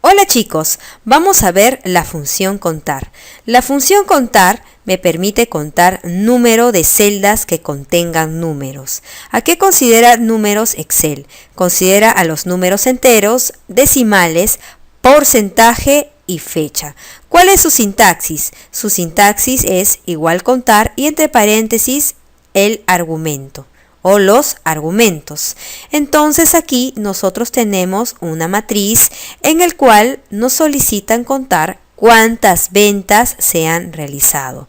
Hola chicos, vamos a ver la función contar. La función contar me permite contar número de celdas que contengan números. ¿A qué considera números Excel? Considera a los números enteros, decimales, porcentaje y fecha. ¿Cuál es su sintaxis? Su sintaxis es igual contar y entre paréntesis el argumento o los argumentos. Entonces aquí nosotros tenemos una matriz en el cual nos solicitan contar cuántas ventas se han realizado.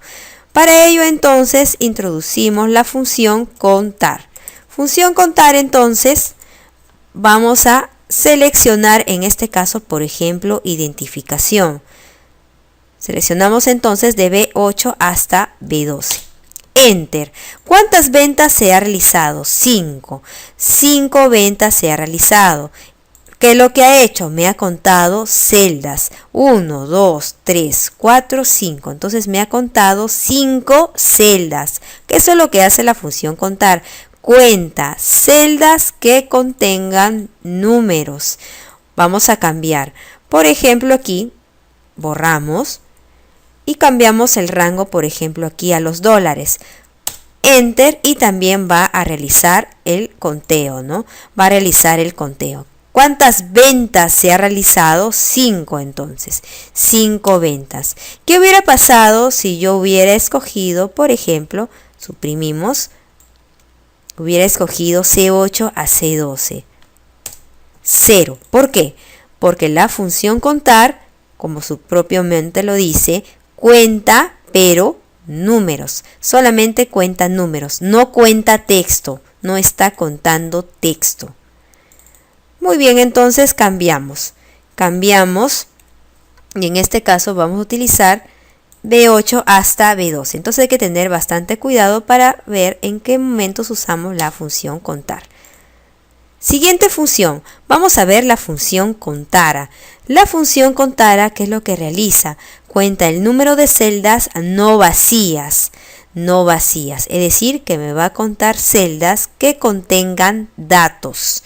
Para ello entonces introducimos la función contar. Función contar entonces vamos a seleccionar en este caso por ejemplo identificación. Seleccionamos entonces de B8 hasta B12. Enter. ¿Cuántas ventas se ha realizado? 5. 5 ventas se ha realizado. ¿Qué es lo que ha hecho? Me ha contado celdas. 1, 2, 3, 4, 5. Entonces me ha contado 5 celdas. Que eso es lo que hace la función contar. Cuenta celdas que contengan números. Vamos a cambiar. Por ejemplo aquí, borramos. Y cambiamos el rango, por ejemplo, aquí a los dólares. Enter y también va a realizar el conteo, ¿no? Va a realizar el conteo. ¿Cuántas ventas se ha realizado? 5 entonces. 5 ventas. ¿Qué hubiera pasado si yo hubiera escogido, por ejemplo, suprimimos, hubiera escogido C8 a C12? 0. ¿Por qué? Porque la función contar, como su propio nombre lo dice, cuenta, pero números. Solamente cuenta números, no cuenta texto. No está contando texto. Muy bien, entonces cambiamos. Cambiamos y en este caso vamos a utilizar B8 hasta B12. Entonces hay que tener bastante cuidado para ver en qué momentos usamos la función contar. Siguiente función. Vamos a ver la función contara. La función contara, ¿qué es lo que realiza? Cuenta el número de celdas no vacías. No vacías. Es decir, que me va a contar celdas que contengan datos.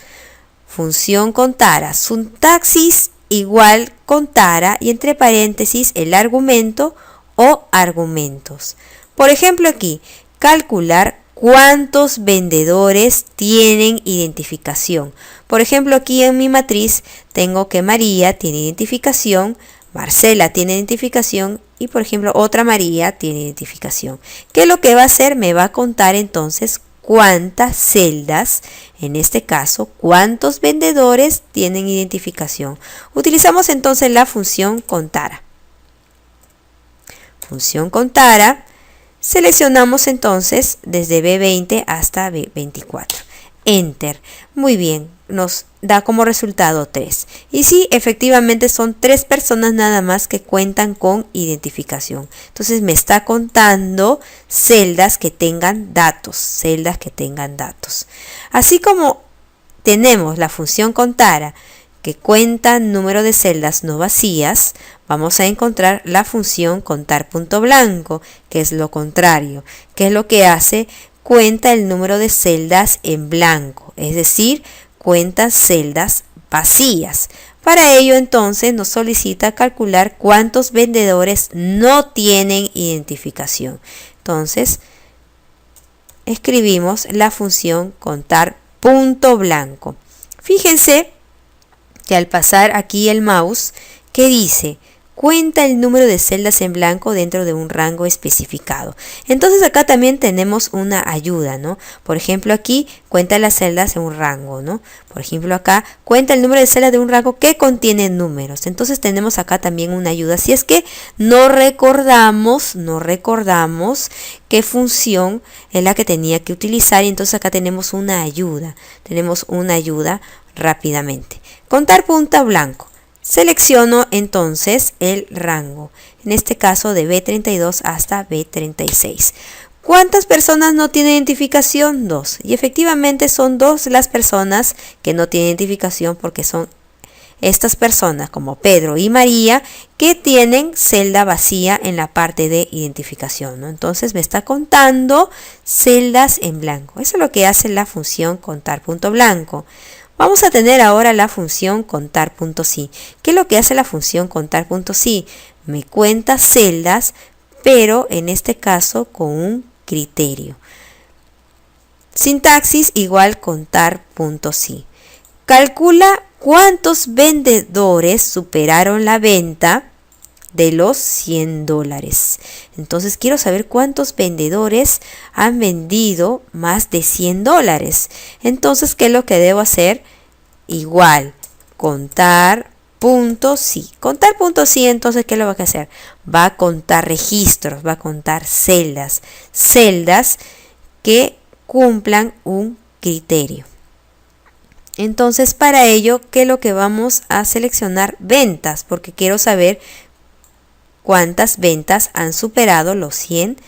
Función contara. Sintaxis igual contara y entre paréntesis el argumento o argumentos. Por ejemplo aquí, calcular ¿cuántos vendedores tienen identificación? Por ejemplo, aquí en mi matriz tengo que María tiene identificación, Marcela tiene identificación y, por ejemplo, otra María tiene identificación. ¿Qué es lo que va a hacer? Me va a contar entonces cuántas celdas, en este caso, cuántos vendedores tienen identificación. Utilizamos entonces la función contara. Función contara. Seleccionamos entonces desde B20 hasta B24. Enter. Muy bien, nos da como resultado 3. Y sí, efectivamente son 3 personas nada más que cuentan con identificación. Entonces me está contando celdas que tengan datos. Celdas que tengan datos. Así como tenemos la función contara que cuenta número de celdas no vacías, vamos a encontrar la función contar punto blanco, que es lo contrario. ¿Qué es lo que hace? Cuenta el número de celdas en blanco, es decir, cuenta celdas vacías. Para ello entonces nos solicita calcular cuántos vendedores no tienen identificación. Entonces escribimos la función contar punto blanco. Fíjense que al pasar aquí el mouse, ¿qué dice? Cuenta el número de celdas en blanco dentro de un rango especificado. Entonces acá también tenemos una ayuda, ¿no? Por ejemplo aquí cuenta las celdas en un rango, ¿no? Por ejemplo acá cuenta el número de celdas de un rango que contiene números. Entonces tenemos acá también una ayuda. Si es que no recordamos qué función es la que tenía que utilizar, y entonces acá tenemos una ayuda. Tenemos una ayuda rápidamente. Contar punto blanco. Selecciono entonces el rango, en este caso de B32 hasta B36. ¿Cuántas personas no tienen identificación? 2. Y efectivamente son 2 las personas que no tienen identificación porque son estas personas como Pedro y María que tienen celda vacía en la parte de identificación, ¿no? Entonces me está contando celdas en blanco. Eso es lo que hace la función contar punto blanco. Vamos a tener ahora la función contar.si. ¿Qué es lo que hace la función contar.si? Me cuenta celdas, pero en este caso con un criterio. Sintaxis igual contar.si. Calcula cuántos vendedores superaron la venta de los $100. Entonces quiero saber cuántos vendedores han vendido más de $100. Entonces, ¿qué es lo que debo hacer? Igual, contar.si. Contar.si, entonces, ¿qué es lo que va a hacer? Va a contar registros, va a contar celdas. Celdas que cumplan un criterio. Entonces, para ello, ¿qué es lo que vamos a seleccionar? Ventas, porque quiero saber cuántas ventas han superado los $100.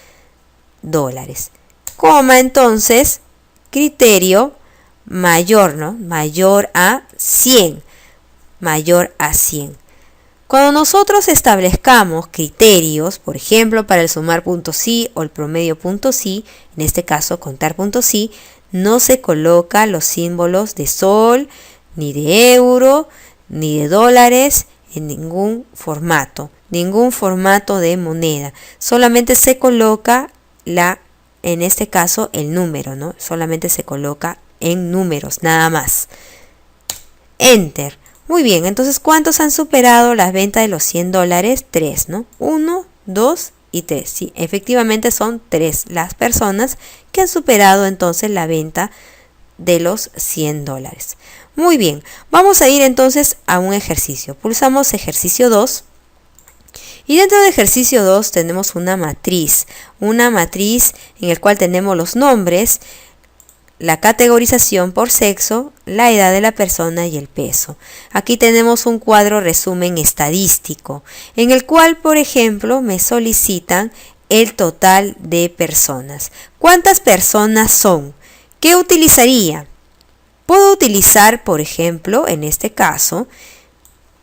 Coma, entonces, criterio mayor, ¿no? Mayor a 100. Mayor a 100. Cuando nosotros establezcamos criterios, por ejemplo, para el sumar.si o el promedio.si, en este caso contar.si, no se coloca los símbolos de sol, ni de euro, ni de dólares, en ningún formato de moneda. Solamente se coloca en este caso el número, ¿no? Solamente se coloca en números, nada más. Enter. Muy bien, entonces, ¿cuántos han superado las ventas de los $100? 3, ¿no? 1, 2 y 3. Sí, efectivamente son 3 las personas que han superado entonces la venta de los $100. Muy bien, vamos a ir entonces a un ejercicio. Pulsamos ejercicio 2. Y dentro de ejercicio 2 tenemos una matriz en la cual tenemos los nombres, la categorización por sexo, la edad de la persona y el peso. Aquí tenemos un cuadro resumen estadístico, en el cual, por ejemplo, me solicitan el total de personas. ¿Cuántas personas son? ¿Qué utilizaría? Puedo utilizar, por ejemplo, en este caso,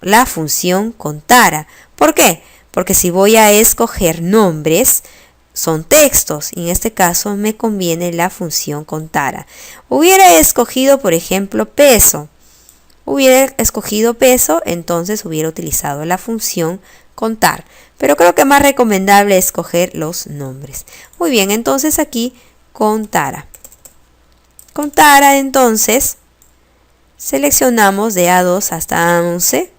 la función contara. ¿Por qué? Porque si voy a escoger nombres, son textos, y en este caso me conviene la función contara. Hubiera escogido, por ejemplo, peso. Entonces hubiera utilizado la función contar. Pero creo que más recomendable es escoger los nombres. Muy bien, entonces aquí contara. Contara, entonces, seleccionamos de A2 hasta A11,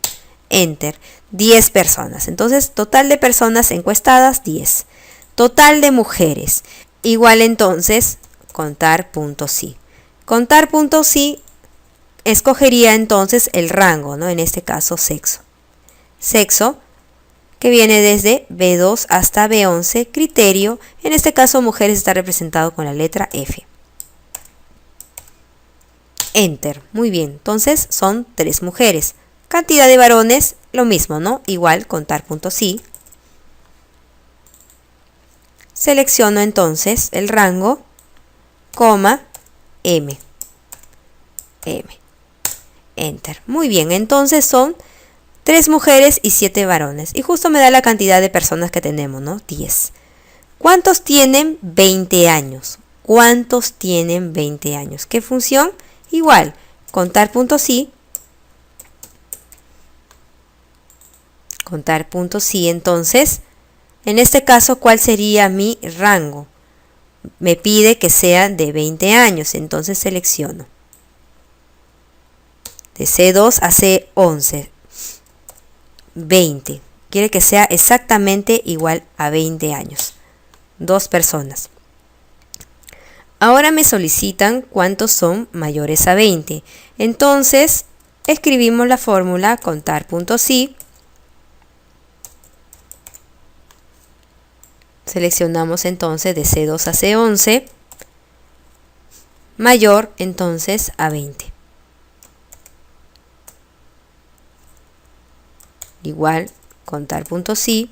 Enter, 10 personas. Entonces, total de personas encuestadas, 10. Total de mujeres, igual entonces, contar.si. Contar.si escogería entonces el rango, ¿no? En este caso, sexo. Sexo, que viene desde B2 hasta B11, criterio, en este caso, mujeres está representado con la letra F. Enter. Muy bien, entonces son 3 mujeres. Cantidad de varones, lo mismo, ¿no? Igual, contar.si. Selecciono entonces el rango, coma, M. Enter. Muy bien, entonces son 3 mujeres y 7 varones. Y justo me da la cantidad de personas que tenemos, ¿no? 10. ¿Cuántos tienen 20 años? ¿Cuántos tienen 20 años? ¿Qué función? Igual, contar.si. Contar.si, entonces, en este caso, ¿cuál sería mi rango? Me pide que sea de 20 años, entonces selecciono. De C2 a C11, 20. Quiere que sea exactamente igual a 20 años. 2 personas. Ahora me solicitan cuántos son mayores a 20. Entonces, escribimos la fórmula contar.si. Seleccionamos entonces de C2 a C11, mayor entonces a 20. Igual, contar.si.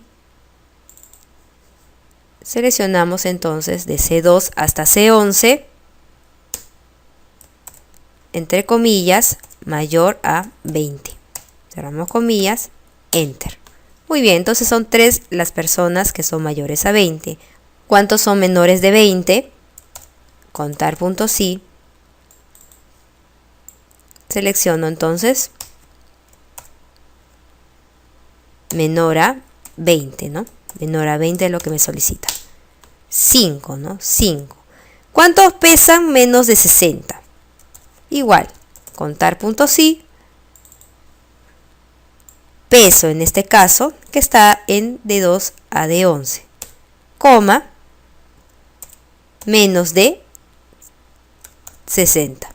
Seleccionamos entonces de C2 hasta C11, entre comillas, mayor a 20. Cerramos comillas, Enter. Muy bien, entonces son 3 las personas que son mayores a 20. ¿Cuántos son menores de 20? Contar.si. Selecciono entonces menor a 20, ¿no? Menor a 20 es lo que me solicita. 5, ¿no? 5. ¿Cuántos pesan menos de 60? Igual, contar punto sí. Peso en este caso, que está en de 2 a de 11, coma, menos de 60.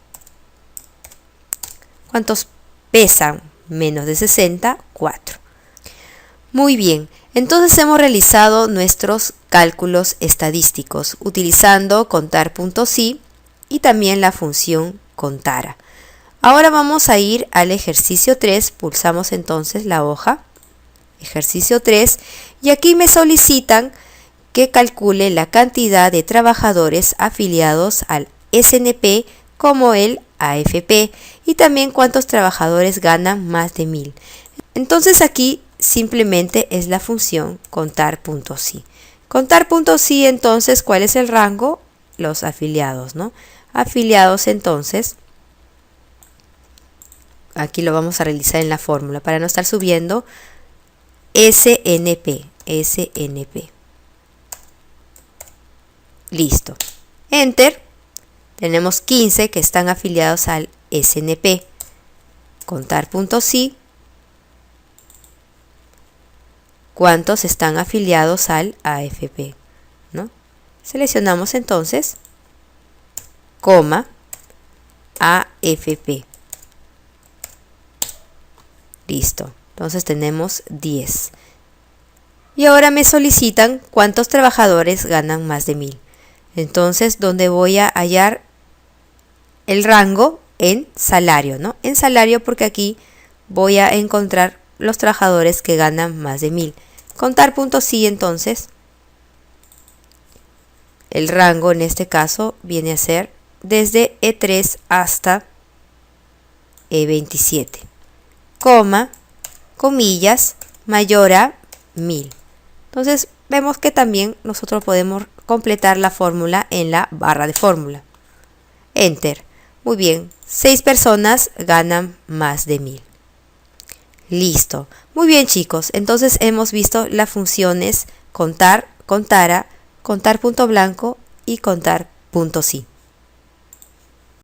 ¿Cuántos pesan menos de 60? 4. Muy bien, entonces hemos realizado nuestros cálculos estadísticos utilizando contar punto sí y también la función contara. Ahora vamos a ir al ejercicio 3, pulsamos entonces la hoja, ejercicio 3, y aquí me solicitan que calcule la cantidad de trabajadores afiliados al SNP como el AFP y también cuántos trabajadores ganan más de 1000. Entonces aquí simplemente es la función contar punto sí. Contar punto sí, entonces, ¿cuál es el rango? Los afiliados, ¿no? Afiliados, entonces, aquí lo vamos a realizar en la fórmula para no estar subiendo. SNP. Listo. Enter. Tenemos 15 que están afiliados al SNP. Contar punto sí. ¿Cuántos están afiliados al AFP? ¿No? Seleccionamos entonces, coma, AFP. Listo. Entonces tenemos 10. Y ahora me solicitan cuántos trabajadores ganan más de 1000. Entonces, ¿dónde voy a hallar el rango? En salario, ¿no? En salario, porque aquí voy a encontrar los trabajadores que ganan más de 1000. Contar punto sí, entonces. El rango en este caso viene a ser desde E3 hasta E27. Coma, comillas, mayor a 1000. Entonces vemos que también nosotros podemos completar la fórmula en la barra de fórmula. Enter. Muy bien, 6 personas ganan más de 1000. Listo. Muy bien, chicos. Entonces hemos visto las funciones contar, contara, contar punto blanco y contar punto sí.